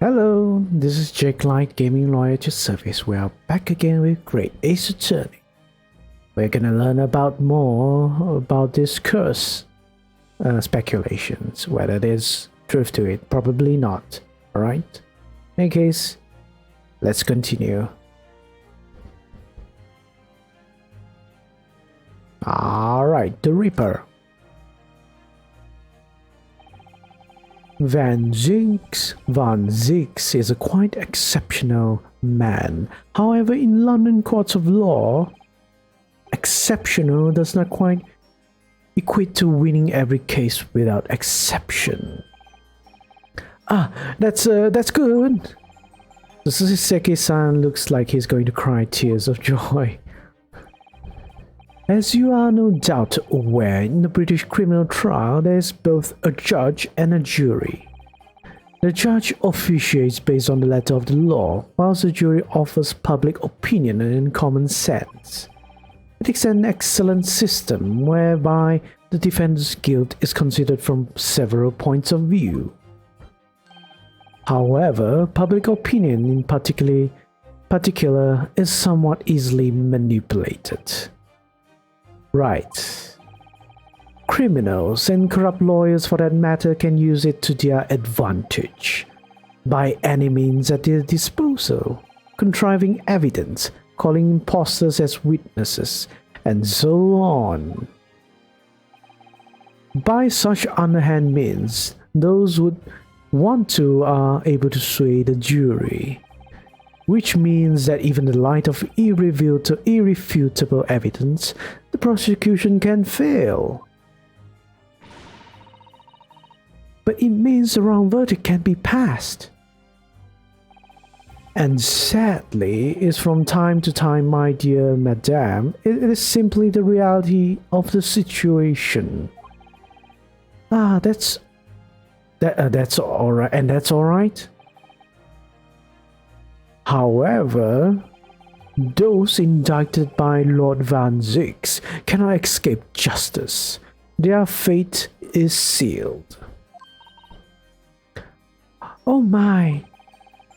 Hello, this is Jake Light Gaming Lawyer to Service. We are back again with Great Ace Attorney. We're gonna learn more about this curse. Speculations, whether there's truth to it, probably not. Alright? In any case, let's continue. Alright, the Reaper. Van Zix is a quite exceptional man. However, in London courts of law, exceptional does not quite equate to winning every case without exception. That's good. Seki-san looks like he's going to cry tears of joy. As you are no doubt aware, in the British criminal trial, there is both a judge and a jury. The judge officiates based on the letter of the law, whilst the jury offers public opinion and common sense. It is an excellent system whereby the defendant's guilt is considered from several points of view. However, public opinion in particular is somewhat easily manipulated. Right. Criminals and corrupt lawyers for that matter can use it to their advantage by any means at their disposal, contriving evidence, calling impostors as witnesses, and so on. By such underhand means, those would want to are able to sway the jury, which means that even in the light of irrefutable evidence, the prosecution can fail. But it means the wrong verdict can be passed. And sadly, is from time to time, my dear madame, it is simply the reality of the situation. That's all right, and that's all right. However, those indicted by Lord Van Zix cannot escape justice. Their fate is sealed. Oh my!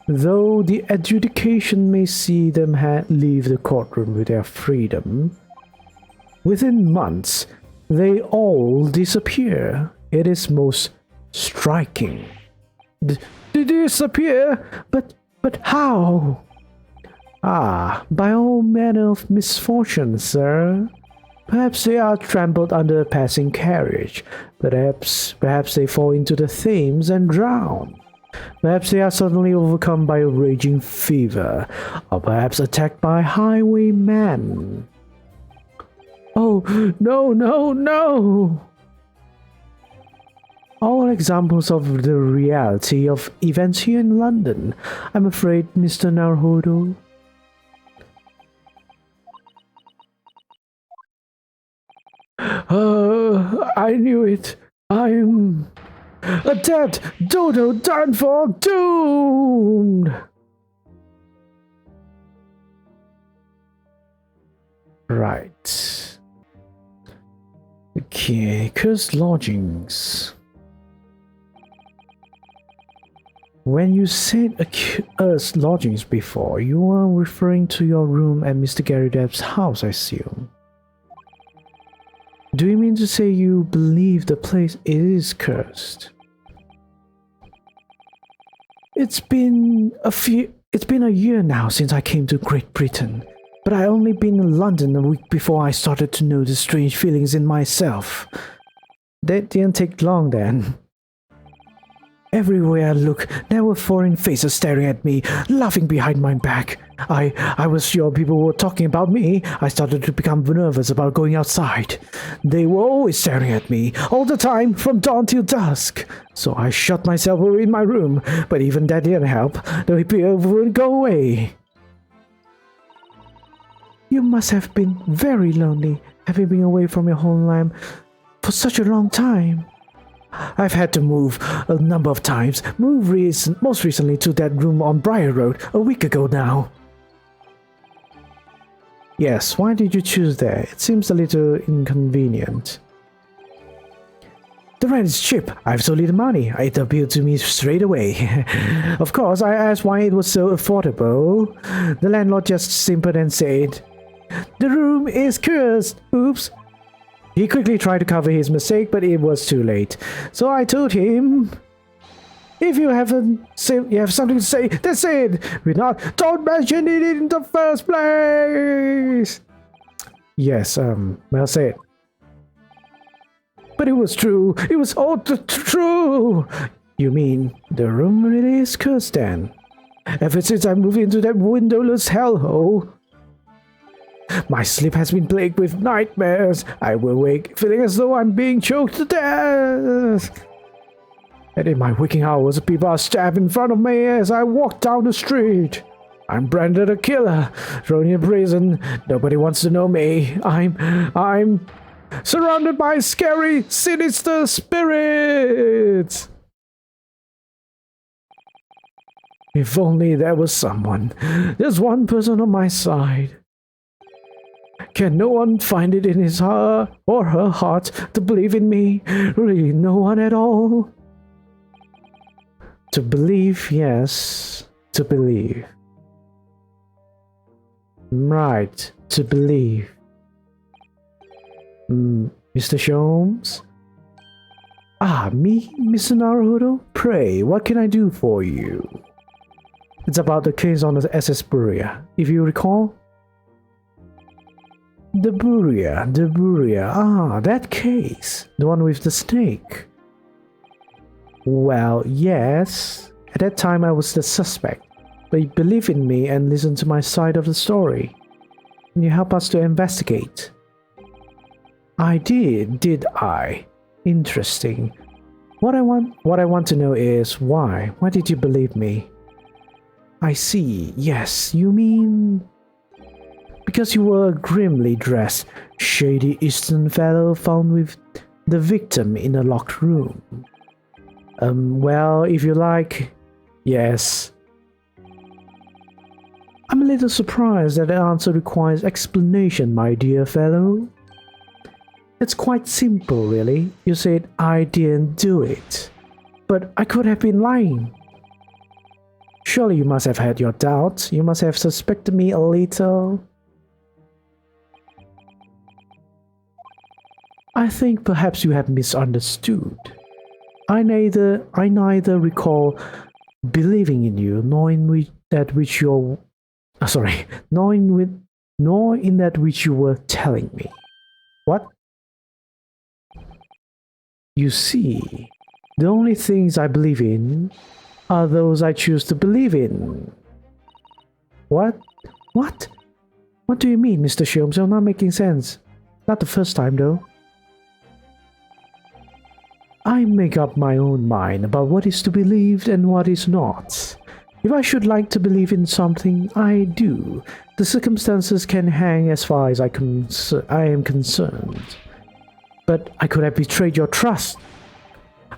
Though the adjudication may see them leave the courtroom with their freedom, within months they all disappear. It is most striking. Disappear? But how? By all manner of misfortune, sir. Perhaps they are trampled under a passing carriage. Perhaps they fall into the Thames and drown. Perhaps they are suddenly overcome by a raging fever, or perhaps attacked by highwaymen. Oh, no! All examples of the reality of events here in London, I'm afraid, Mr. Naruhodo. I knew it. I'm a dead dodo done for, doomed. Right. Okay, cursed lodgings. When you said cursed lodgings before, you were referring to your room at Mr. Gary Depp's house, I assume. Do you mean to say you believe the place is cursed? It's been a year now since I came to Great Britain, but I only been in London a week before I started to notice strange feelings in myself. That didn't take long then. Everywhere I look, there were foreign faces staring at me, laughing behind my back. I was sure people were talking about me. I started to become nervous about going outside. They were always staring at me, all the time, from dawn till dusk. So I shut myself away in my room, but even that didn't help. The fear wouldn't go away. You must have been very lonely, having been away from your homeland for such a long time. I've had to move a number of times, most recently to that room on Briar Road a week ago now. Yes, why did you choose there? It seems a little inconvenient. The rent is cheap. I've solid money. It appealed to me straight away. Of course, I asked why it was so affordable. The landlord just simpered and said, "The room is cursed." Oops. He quickly tried to cover his mistake, but it was too late. So I told him, "If you have something to say, then say it. Don't mention it in the first place." Yes, well said. But it was true. It was all true. You mean the room really is cursed then? Ever since I moved into that windowless hellhole, my sleep has been plagued with nightmares. I will wake feeling as though I'm being choked to death. And in my waking hours, people are stabbed in front of me as I walk down the street. I'm branded a killer, thrown in prison. Nobody wants to know me. I'm surrounded by scary, sinister spirits. If only there was someone. There's one person on my side. Can no one find it in his heart or her heart to believe in me? Really, no one at all? To believe, yes. To believe. Right, to believe. Mr. Sholmes? Ah, me, Mr. Naruhodo? Pray, what can I do for you? It's about the case on the SS Buria, if you recall. The Buria. Ah, that case. The one with the snake. Well, yes. At that time I was the suspect. But you believe in me and listen to my side of the story. And you help us to investigate. I did I? Interesting. What I want to know is why? Why did you believe me? I see. Yes, you mean because you were a grimly dressed, shady Eastern fellow found with the victim in a locked room. Well, if you like, yes. I'm a little surprised that the answer requires explanation, my dear fellow. It's quite simple, really. You said I didn't do it. But I could have been lying. Surely you must have had your doubts. You must have suspected me a little. I think perhaps you have misunderstood. I neither recall believing in you, nor in that which you were telling me. What? You see, the only things I believe in are those I choose to believe in. What? What? What do you mean, Mr. Sholmes? You're not making sense. Not the first time, though. I make up my own mind about what is to be believed and what is not. If I should like to believe in something, I do. The circumstances can hang as far as I am concerned. But I could have betrayed your trust.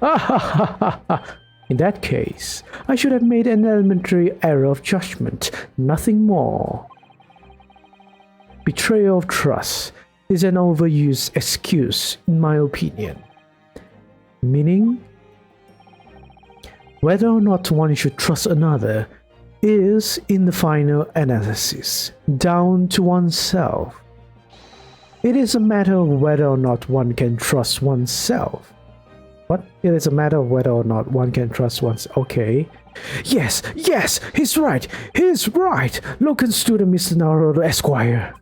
In that case, I should have made an elementary error of judgment, nothing more. Betrayal of trust is an overused excuse, in my opinion. Meaning, whether or not one should trust another is, in the final analysis, down to oneself. It is a matter of whether or not one can trust oneself. What? It is a matter of whether or not one can trust oneself. Okay. Yes, he's right. Local student Mr. Naruhodo Esquire.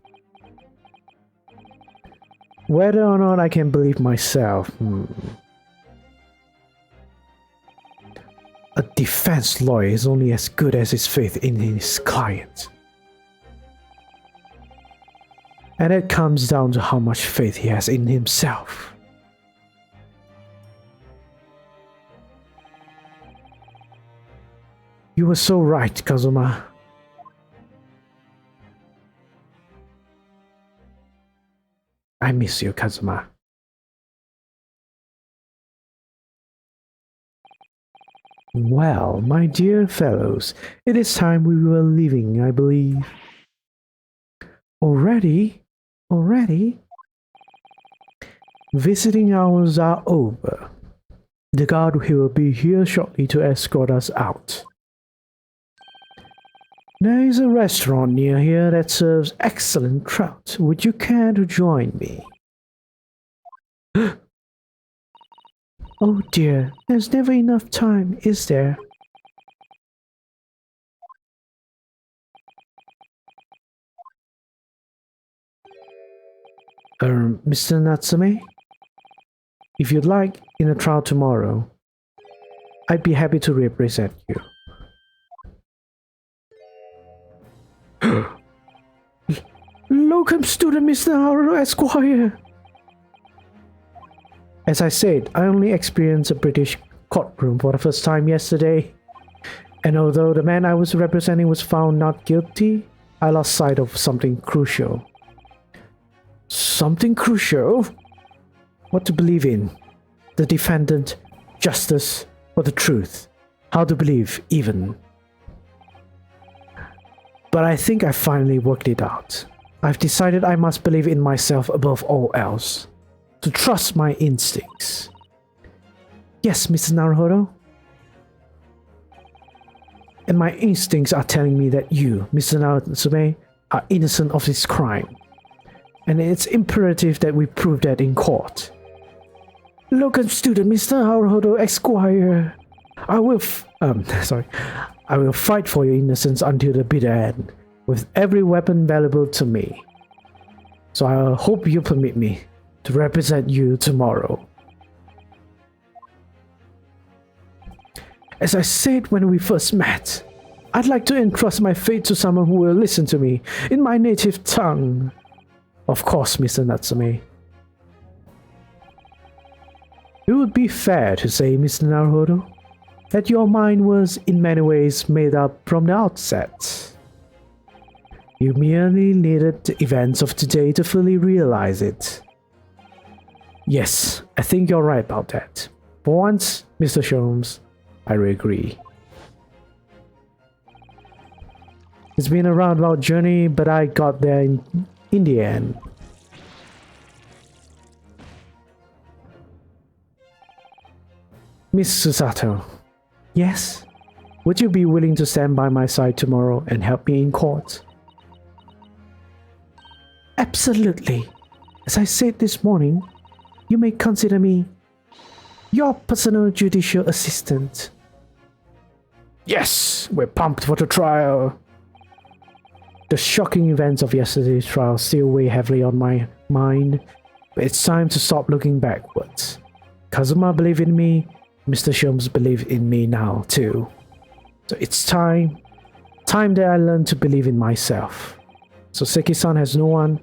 Whether or not I can believe myself. A defense lawyer is only as good as his faith in his client. And it comes down to how much faith he has in himself. You were so right, Kazuma. I miss you, Kazuma. Well, my dear fellows, it is time we were leaving, I believe. Already? Visiting hours are over. The guard will be here shortly to escort us out. There is a restaurant near here that serves excellent trout. Would you care to join me? Oh dear, there's never enough time, is there? Mr. Natsume? If you'd like, in a trial tomorrow, I'd be happy to represent you. Locum student Mr. Haru Esquire! As I said, I only experienced a British courtroom for the first time yesterday. And although the man I was representing was found not guilty, I lost sight of something crucial. Something crucial? What to believe in? The defendant, justice, or the truth? How to believe, even. But I think I finally worked it out. I've decided I must believe in myself above all else. To trust my instincts. Yes, Mr. Naruhodo? And my instincts are telling me that you, Mr. Natsume, are innocent of this crime. And it's imperative that we prove that in court. Locum student Mr. Naruhodo Esquire, I will fight for your innocence until the bitter end, with every weapon valuable to me. So I hope you permit me to represent you tomorrow. As I said when we first met, I'd like to entrust my fate to someone who will listen to me in my native tongue. Of course, Mr. Natsume. It would be fair to say, Mr. Naruhodo, that your mind was in many ways made up from the outset. You merely needed the events of today to fully realize it. Yes, I think you're right about that. For once, Mr. Sholmes, I agree. It's been a roundabout journey, but I got there in the end. Miss Susato, yes? Would you be willing to stand by my side tomorrow and help me in court? Absolutely. As I said this morning, you may consider me your personal judicial assistant. Yes, we're pumped for the trial. The shocking events of yesterday's trial still weigh heavily on my mind, but it's time to stop looking backwards. Kazuma believed in me, Mr. Sholmes believes in me now too. So it's time that I learn to believe in myself. So Seki-san has no one,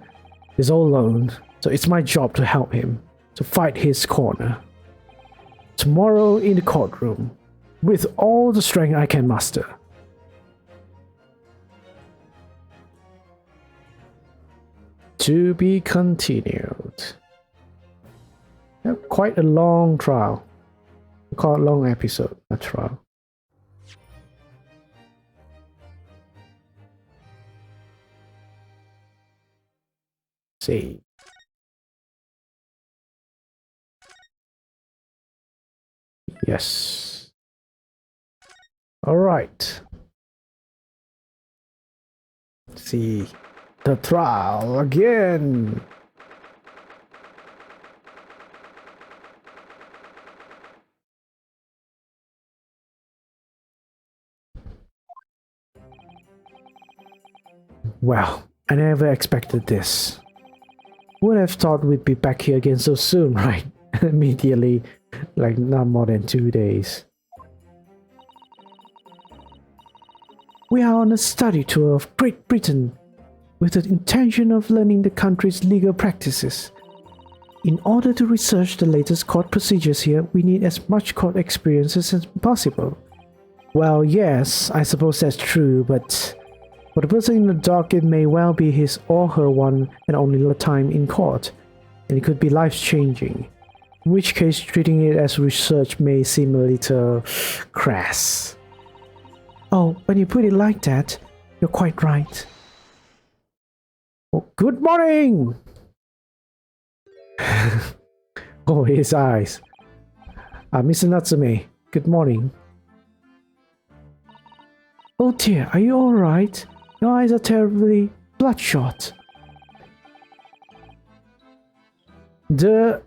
is all alone, so it's my job to help him, to fight his corner. Tomorrow in the courtroom, with all the strength I can muster. To be continued. Yeah, quite a long trial. Quite a long episode, a trial. See. Yes. All right. See the trial again. Well, I never expected this. Would have thought we'd be back here again so soon, right? Immediately, like not more than 2 days. We are on a study tour of Great Britain with the intention of learning the country's legal practices. In order to research the latest court procedures here, we need as much court experience as possible. Well, yes, I suppose that's true, but for the person in the dock, it may well be his or her one and only time in court, and it could be life-changing. In which case, treating it as research may seem a little crass. Oh, when you put it like that, you're quite right. Oh, good morning! Oh, his eyes. Mr. Natsume, good morning. Oh dear, are you alright? Your eyes are terribly bloodshot. The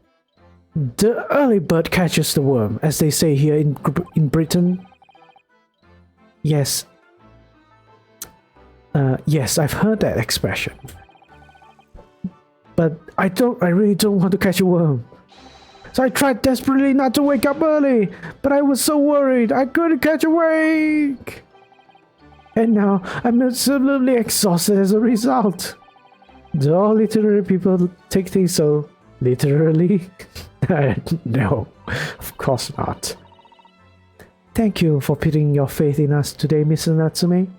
early bird catches the worm, as they say here in Britain. Yes. Yes, I've heard that expression. But I really don't want to catch a worm. So I tried desperately not to wake up early, but I was so worried I couldn't catch a wake. And now I'm absolutely exhausted as a result. Do all literary people take things so literally? No, of course not. Thank you for putting your faith in us today, Mr. Natsume.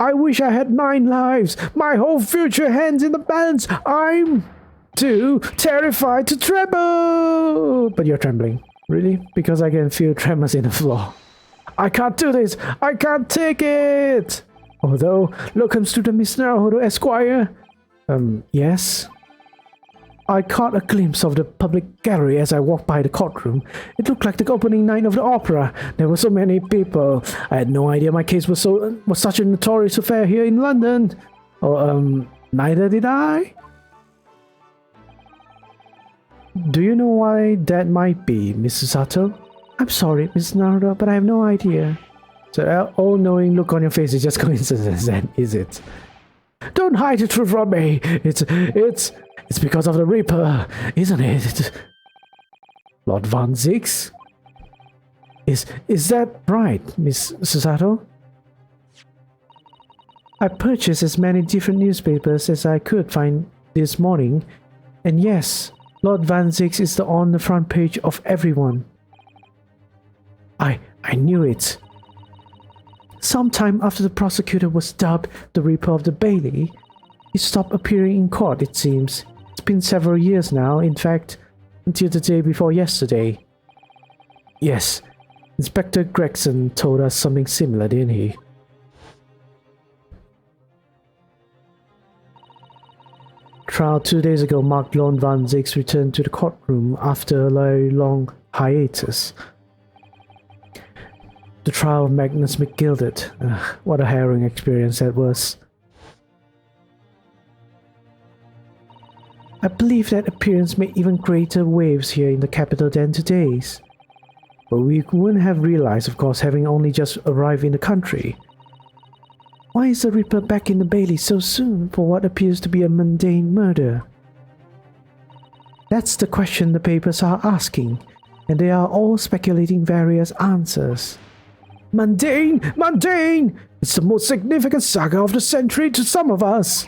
I wish I had 9 lives. My whole future hangs in the balance. I'm too terrified to tremble. But you're trembling. Really? Because I can feel tremors in the floor. I can't do this. I can't take it. Although, look comes to the Miss Naruhodo Esquire. Yes? I caught a glimpse of the public gallery as I walked by the courtroom. It looked like the opening night of the opera. There were so many people. I had no idea my case was such a notorious affair here in London. Oh, neither did I. Do you know why that might be, Mrs. Sato? I'm sorry, Miss Naruto, but I have no idea. So that all-knowing look on your face is just coincidence then, is it? Don't hide the truth from me. It's because of the Reaper, isn't it? Lord Van Zix? Is that right, Miss Susato? I purchased as many different newspapers as I could find this morning, and yes, Lord Van Zix is on the front page of everyone. I knew it. Sometime after the prosecutor was dubbed the Reaper of the Bailey, he stopped appearing in court, it seems. It's been several years now, in fact, until the day before yesterday. Yes, Inspector Gregson told us something similar, didn't he? Trial 2 days ago marked Lord Van Zix returned to the courtroom after a very long hiatus. The trial of Magnus McGilded. What a harrowing experience that was. I believe that appearance made even greater waves here in the capital than today's. But we wouldn't have realized, of course, having only just arrived in the country. Why is the Reaper back in the Bailey so soon for what appears to be a mundane murder? That's the question the papers are asking, and they are all speculating various answers. Mundane! Mundane! It's the most significant saga of the century to some of us!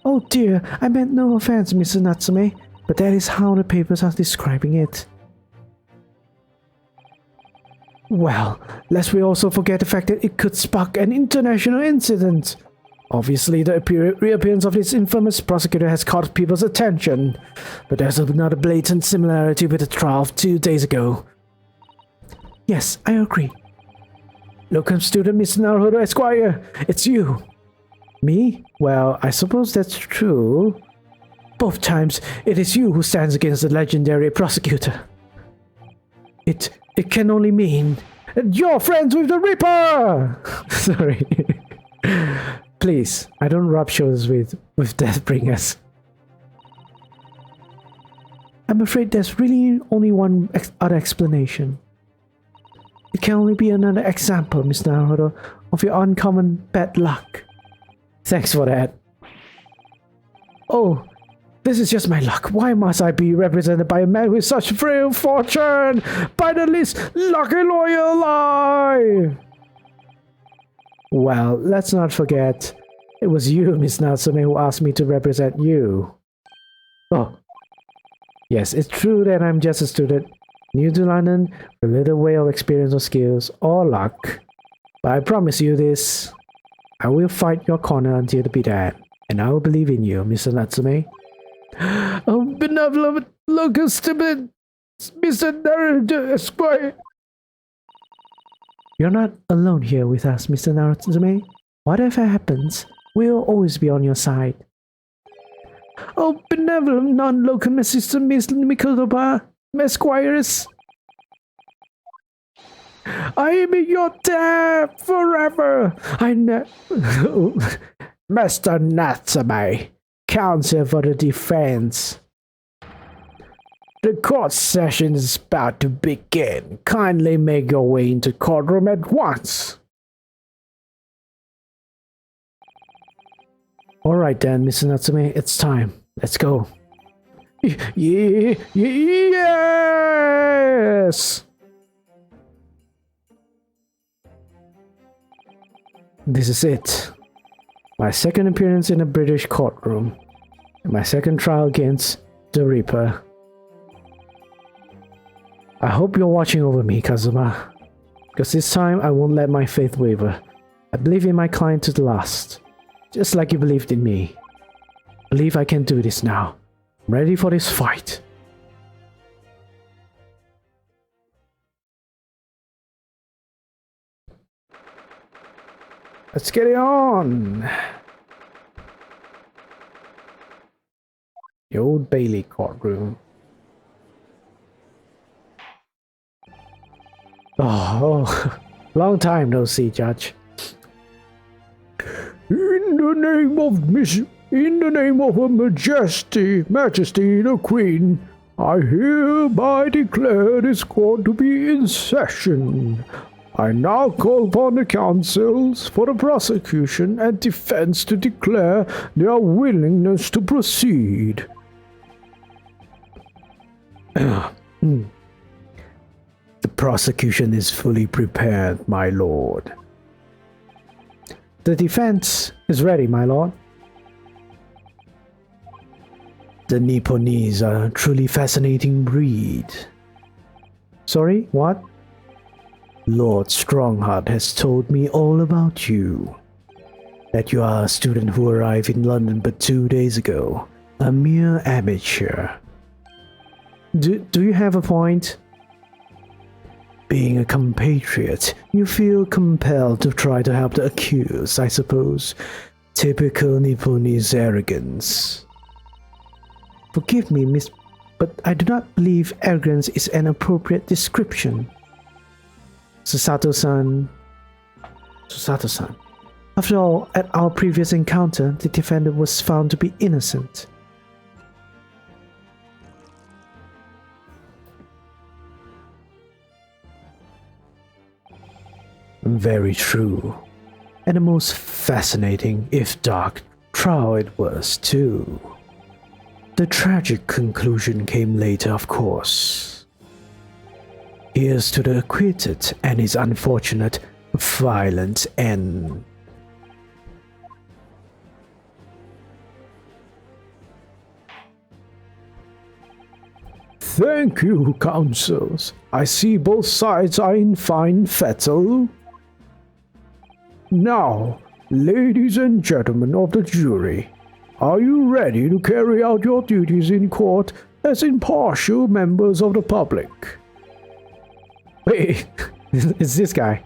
Oh dear, I meant no offense, Mr. Natsume, but that is how the papers are describing it. Well, lest we also forget the fact that it could spark an international incident. Obviously, the reappearance of this infamous prosecutor has caught people's attention, but there's another blatant similarity with the trial of 2 days ago. Yes, I agree. Locum student Miss Naruhodo Esquire, it's you. Me? Well, I suppose that's true. Both times, it is you who stands against the legendary prosecutor. It can only mean you're friends with the Reaper! Sorry. Please, I don't rub shoulders with Deathbringers. I'm afraid there's really only one other explanation. It can only be another example, Miss Naruto, of your uncommon bad luck. Thanks for that. Oh, this is just my luck. Why must I be represented by a man with such frail fortune? By the least lucky lawyer alive! Well, let's not forget, it was you, Miss Natsume, who asked me to represent you. Oh, yes, it's true that I'm just a student, new to London, with little way of experience or skills, or luck. But I promise you this, I will fight your corner until the bitter end, and I will believe in you, Mr. Natsume. Oh, benevolent locust, Mr. Naruto Esquire. You're not alone here with us, Mr. Natsume. Whatever happens, we'll always be on your side. Oh, benevolent non-local Mrs. Miss Mikotoba, Mesquires. I am in your debt forever. Mr. Natsume, counsel for the defense. The court session is about to begin. Kindly make your way into courtroom at once. All right then, Mr. Natsume, it's time. Let's go. Yes! This is it. My second appearance in a British courtroom. My second trial against the Reaper. I hope you're watching over me, Kazuma. Because this time I won't let my faith waver. I believe in my client to the last. Just like you believed in me. I believe I can do this now. I'm ready for this fight. Let's get it on! The Old Bailey courtroom. Oh, long time no see, Judge. In the name of Her Majesty the Queen, I hereby declare this court to be in session. I now call upon the counsels for the prosecution and defense to declare their willingness to proceed. The prosecution is fully prepared, my lord. The defense is ready, my lord. The Nipponese are a truly fascinating breed. Sorry, what? Lord Strongheart has told me all about you. That you are a student who arrived in London but 2 days ago. A mere amateur. Do you have a point? Being a compatriot, you feel compelled to try to help the accused, I suppose. Typical Nipponese arrogance. Forgive me, miss, but I do not believe arrogance is an appropriate description. Susato-san. After all, at our previous encounter, the defendant was found to be innocent. Very true. And a most fascinating, if dark, trial it was, too. The tragic conclusion came later, of course. Here's to the acquitted and his unfortunate, violent end. Thank you, counsels. I see both sides are in fine fettle. Now, ladies and gentlemen of the jury, are you ready to carry out your duties in court as impartial members of the public? Wait, it's this guy.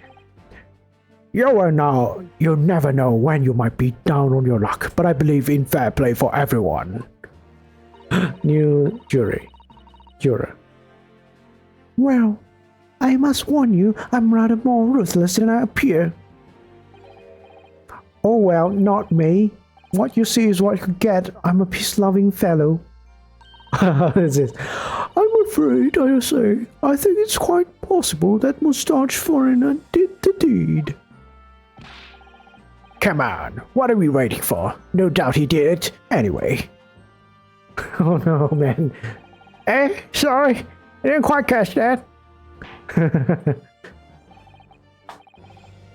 You never know when you might be down on your luck, but I believe in fair play for everyone. New juror. Well, I must warn you, I'm rather more ruthless than I appear. Oh well, not me. What you see is what you get. I'm a peace-loving fellow. What is this? I'm afraid, I say, I think it's quite possible that mustache foreigner did the deed. Come on, what are we waiting for? No doubt he did it, anyway. Oh no, man. Sorry, I didn't quite catch that.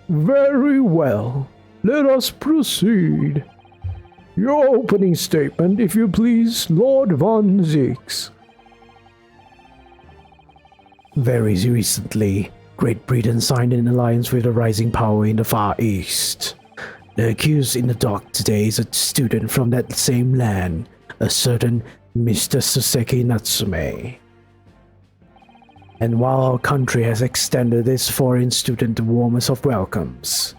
Very well, let us proceed. Your opening statement, if you please, Lord Von Zix. Very recently, Great Britain signed an alliance with a rising power in the Far East. The accused in the dock today is a student from that same land, a certain Mr. Soseki Natsume. And while our country has extended this foreign student the warmest of welcomes,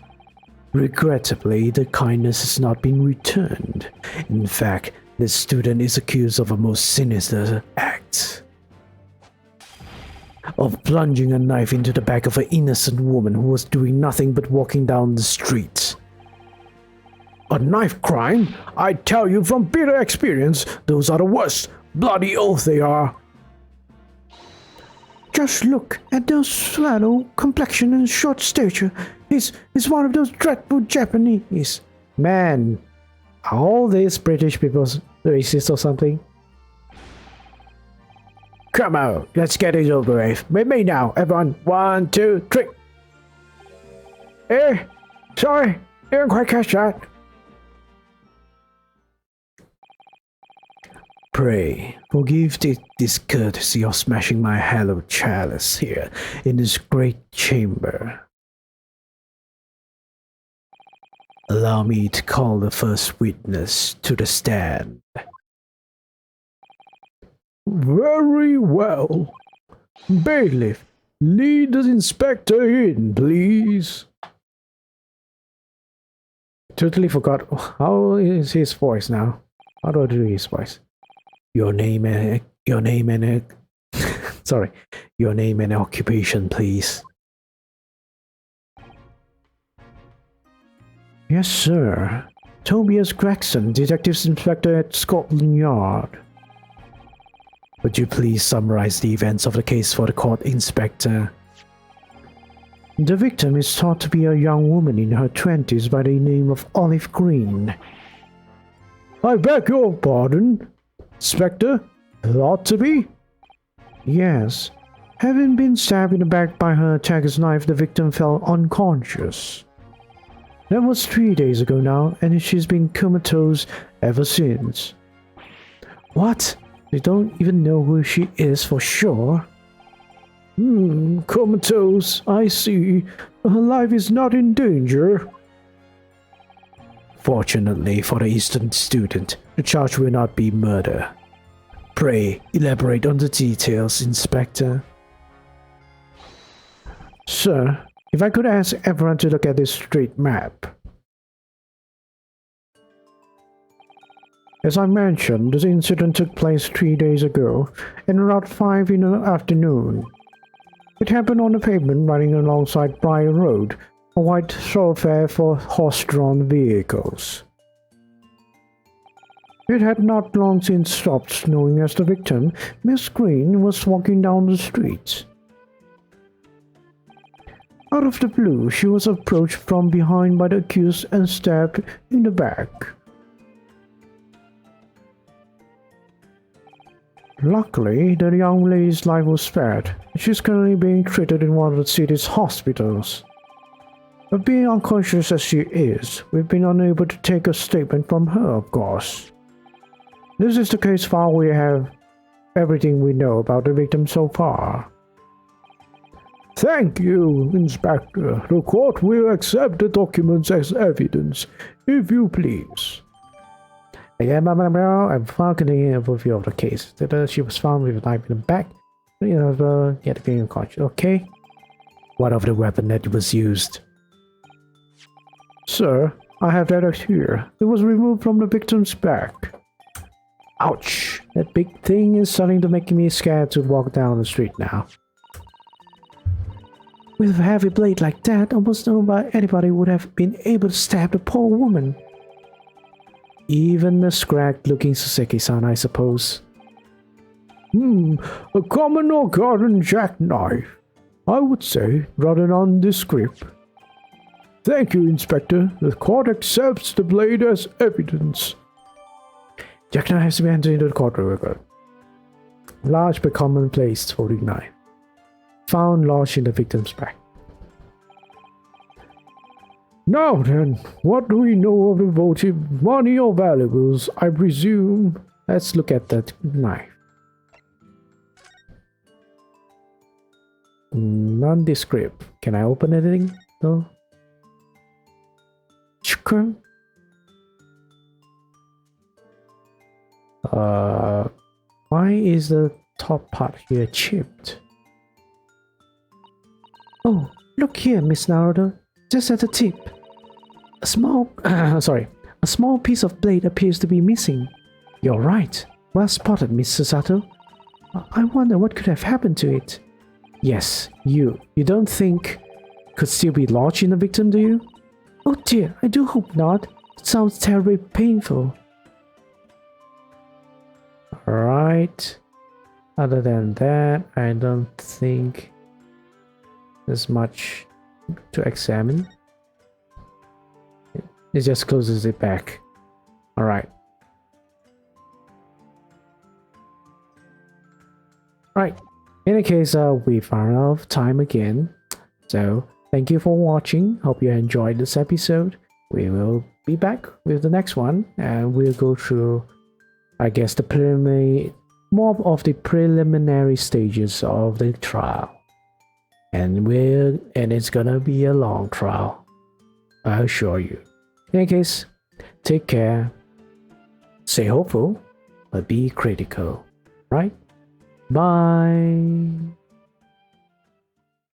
regrettably the kindness has not been returned. In fact, This student is accused of a most sinister act of plunging a knife into the back of an innocent woman who was doing nothing but walking down the street. A knife crime? I tell you from bitter experience, those are the worst. Bloody oath they are. Just look at those sallow complexion and short stature. He's one of those dreadful Japanese. Man, are all these British people racist or something? Come on, let's get it over with me now, everyone. 1, 2, 3. Sorry, didn't quite catch that. Pray, forgive the discourtesy of smashing my hallowed chalice here in this great chamber. Allow me to call the first witness to the stand. Very well. Bailiff, lead the inspector in, please. Totally forgot. How is his voice now? How do I do his voice? Your name and sorry, your name and occupation, please. Yes, sir. Tobias Gregson, Detective Inspector at Scotland Yard. Would you please summarize the events of the case for the court, Inspector? The victim is thought to be a young woman in her 20s by the name of Olive Green. I beg your pardon, Inspector? Thought to be? Yes. Having been stabbed in the back by her attacker's knife, the victim fell unconscious. That was 3 days ago now, and she's been comatose ever since. What? They don't even know who she is for sure? Comatose, I see. Her life is not in danger. Fortunately for the Eastern student, the charge will not be murder. Pray, elaborate on the details, Inspector. Sir, if I could ask everyone to look at this street map. As I mentioned, this incident took place 3 days ago, and around 5 in the afternoon. It happened on a pavement running alongside Briar Road, a wide thoroughfare for horse-drawn vehicles. It had not long since stopped snowing as the victim, Miss Green, was walking down the street. Out of the blue, she was approached from behind by the accused and stabbed in the back. Luckily, the young lady's life was spared. She's currently being treated in one of the city's hospitals. But being unconscious as she is, we've been unable to take a statement from her, of course. This is the case file. We have everything we know about the victim so far. Thank you, Inspector. The court will accept the documents as evidence, if you please. I'm fucking an overview of the case. She was found with a knife in the back. Yet being unconscious. Okay. What of the weapon that was used? Sir, I have that here. It was removed from the victim's back. Ouch. That big thing is starting to make me scared to walk down the street now. With a heavy blade like that, almost anybody would have been able to stab the poor woman. Even the scragged-looking Soseki-san, I suppose. A common or garden jackknife, I would say, rather nondescript. Thank you, Inspector. The court accepts the blade as evidence. Jackknife has to be entered into the courtroom record. Large but commonplace folding knife. Found lodged in the victim's back. Now then, what do we know of the votive money or valuables, I presume? Let's look at that knife. Nondescript. Can I open anything? No. Chicken. Why is the top part here chipped? Oh, look here, Miss Naruto. Just at the tip. A small piece of blade appears to be missing. You're right. Well spotted, Mr. Sato. I wonder what could have happened to it. Yes, you don't think could still be lodged in the victim, do you? Oh dear, I do hope not. It sounds terribly painful. Alright. Other than that, I don't think there's much to examine. It just closes it back. Alright. Right. In any case, we've run out of time again. So, thank you for watching. Hope you enjoyed this episode. We will be back with the next one, and we'll go through, I guess, more of the preliminary stages of the trial. And it's gonna be a long trial, I assure you. In any case, take care. Stay hopeful, but be critical. Right? Bye.